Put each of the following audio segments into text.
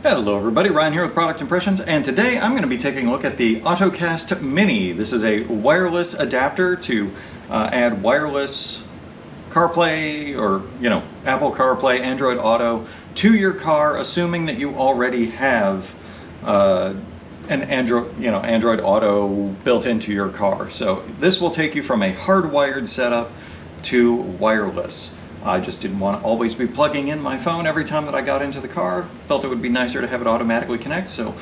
Hello everybody, Ryan here with Product Impressions, and today I'm going to be taking a look at the Ottocast Mini. This is a wireless adapter to add wireless Carplay or, Apple CarPlay, Android Auto to your car, assuming that you already have an Android Auto built into your car. So this will take you from a hardwired setup to wireless. I just didn't want to always be plugging in my phone every time that I got into the car. Felt it would be nicer to have it automatically connect, so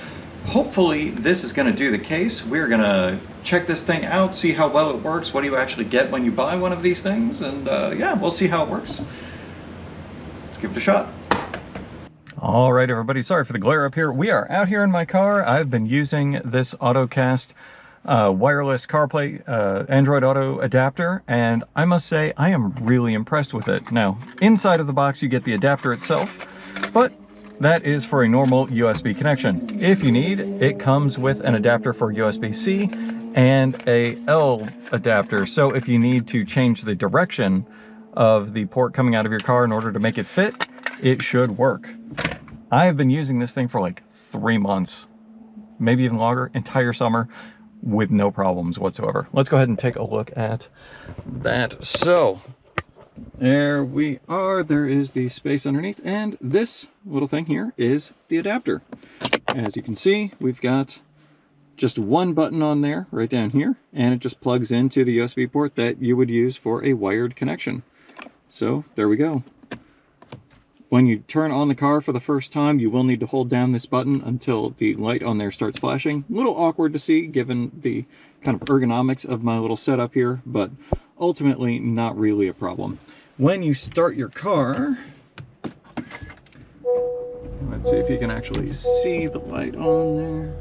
hopefully this is going to do the case. We're going to check this thing out, see how well it works, what do you actually get when you buy one of these things, and yeah, we'll see how it works. Let's give it a shot. All right, everybody, sorry for the glare up here. We are out here in my car. I've been using this Ottocast wireless CarPlay Android Auto adapter, and I must say I am really impressed with it. Now, inside of the box you get the adapter itself, but that is for a normal USB connection. If you need, it comes with an adapter for USB-C and a L adapter, so if you need to change the direction of the port coming out of your car in order to make it fit, it should work. I have been using this thing for like 3 months, maybe even longer, entire summer, with no problems whatsoever. Let's go ahead and take a look at that. So there we are. There is the space underneath, and this little thing here is the adapter. As you can see, we've got just one button on there right down here, and it just plugs into the USB port that you would use for a wired connection. So there we go. When you turn on the car for the first time, you will need to hold down this button until the light on there starts flashing. A little awkward to see given the kind of ergonomics of my little setup here, but ultimately not really a problem. When you start your car, let's see if you can actually see the light on there.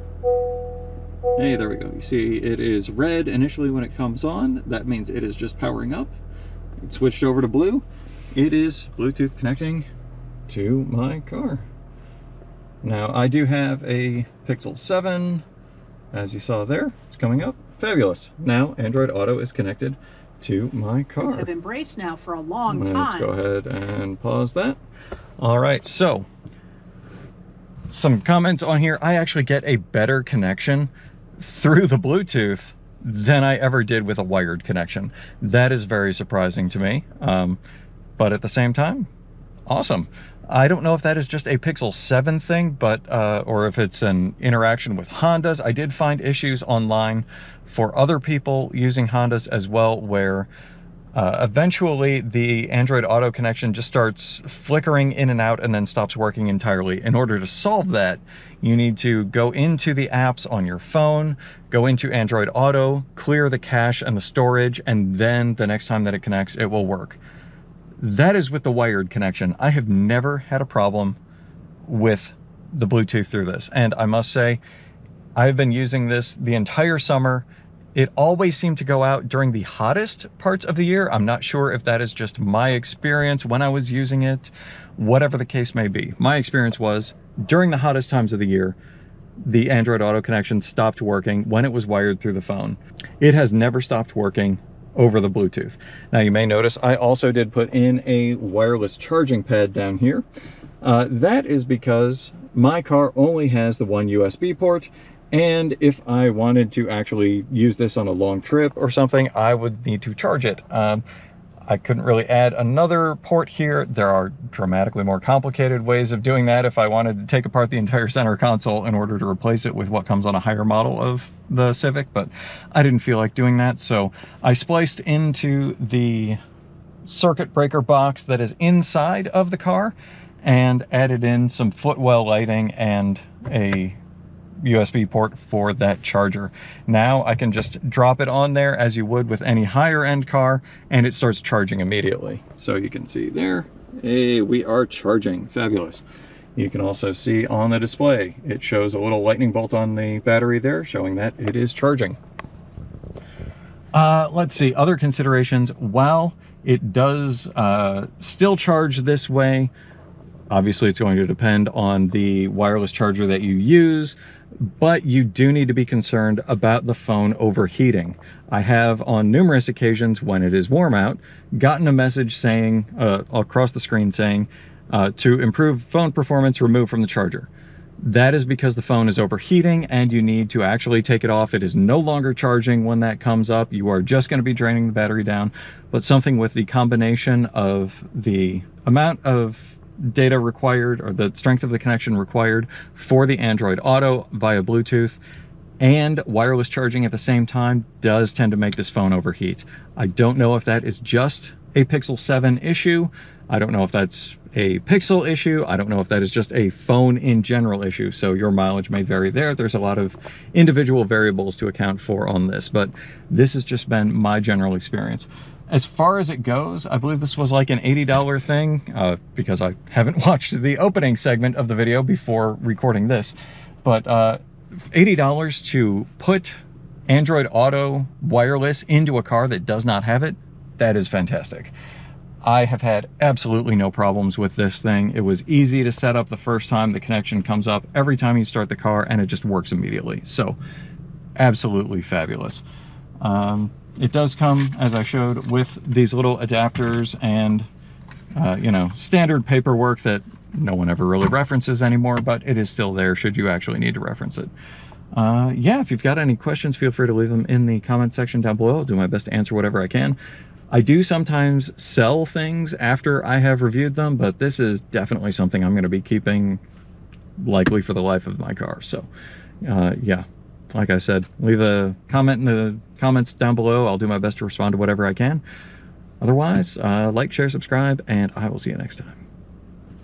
Hey, there we go. You see it is red initially when it comes on. That means it is just powering up. It switched over to blue. It is Bluetooth connecting to my car. Now I do have a Pixel 7, as you saw there. It's coming up. Fabulous. Now Android Auto is connected to my car. Kids have embraced now for a long time. Let's go ahead and pause that. All right, so some comments on here. I actually get a better connection through the Bluetooth than I ever did with a wired connection. That is very surprising to me, but at the same time, awesome. I don't know if that is just a Pixel 7 thing, but or if it's an interaction with Hondas. I did find issues online for other people using Hondas as well, where eventually the Android Auto connection just starts flickering in and out and then stops working entirely. In order to solve that, you need to go into the apps on your phone, go into Android Auto, clear the cache and the storage, and then the next time that it connects, it will work. That is with the wired connection. I have never had a problem with the Bluetooth through this. And I must say, I've been using this the entire summer. It always seemed to go out during the hottest parts of the year. I'm not sure if that is just my experience when I was using it, whatever the case may be. My experience was during the hottest times of the year, the Android Auto connection stopped working when it was wired through the phone. It has never stopped working over the Bluetooth. Now you may notice I also did put in a wireless charging pad down here. That is because my car only has the one USB port, and if I wanted to actually use this on a long trip or something, I would need to charge it. I couldn't really add another port here. There are dramatically more complicated ways of doing that if I wanted to take apart the entire center console in order to replace it with what comes on a higher model of the Civic, but I didn't feel like doing that, so I spliced into the circuit breaker box that is inside of the car and added in some footwell lighting and a USB port for that charger. Now I can just drop it on there as you would with any higher end car, and it starts charging immediately. So you can see there, hey, we are charging. Fabulous. You can also see on the display, it shows a little lightning bolt on the battery there, showing that it is charging. Let's see, other considerations. While it does still charge this way, obviously it's going to depend on the wireless charger that you use, but you do need to be concerned about the phone overheating. I have on numerous occasions when it is warm out gotten a message saying across the screen saying to improve phone performance, remove from the charger. That is because the phone is overheating and you need to actually take it off. It is no longer charging when that comes up. You are just going to be draining the battery down. But something with the combination of the amount of data required, or the strength of the connection required for the Android Auto via Bluetooth and wireless charging at the same time, does tend to make this phone overheat. I don't know if that is just a Pixel 7 issue. I don't know if that's a Pixel issue. I don't know if that is just a phone in general issue. So your mileage may vary there. There's a lot of individual variables to account for on this, but this has just been my general experience. As far as it goes, I believe this was like an $80 thing, because I haven't watched the opening segment of the video before recording this, but $80 to put Android Auto wireless into a car that does not have it, that is fantastic. I have had absolutely no problems with this thing. It was easy to set up the first time. The connection comes up every time you start the car and it just works immediately. So absolutely fabulous. It does come, as I showed, with these little adapters and you know, standard paperwork that no one ever really references anymore, but it is still there should you actually need to reference it. Yeah, if you've got any questions, feel free to leave them in the comment section down below. I'll do my best to answer whatever I can. I do sometimes sell things after I have reviewed them, but this is definitely something I'm going to be keeping likely for the life of my car. So yeah, like I said, leave a comment in the comments down below. I'll do my best to respond to whatever I can. Otherwise, like, share, subscribe, and I will see you next time.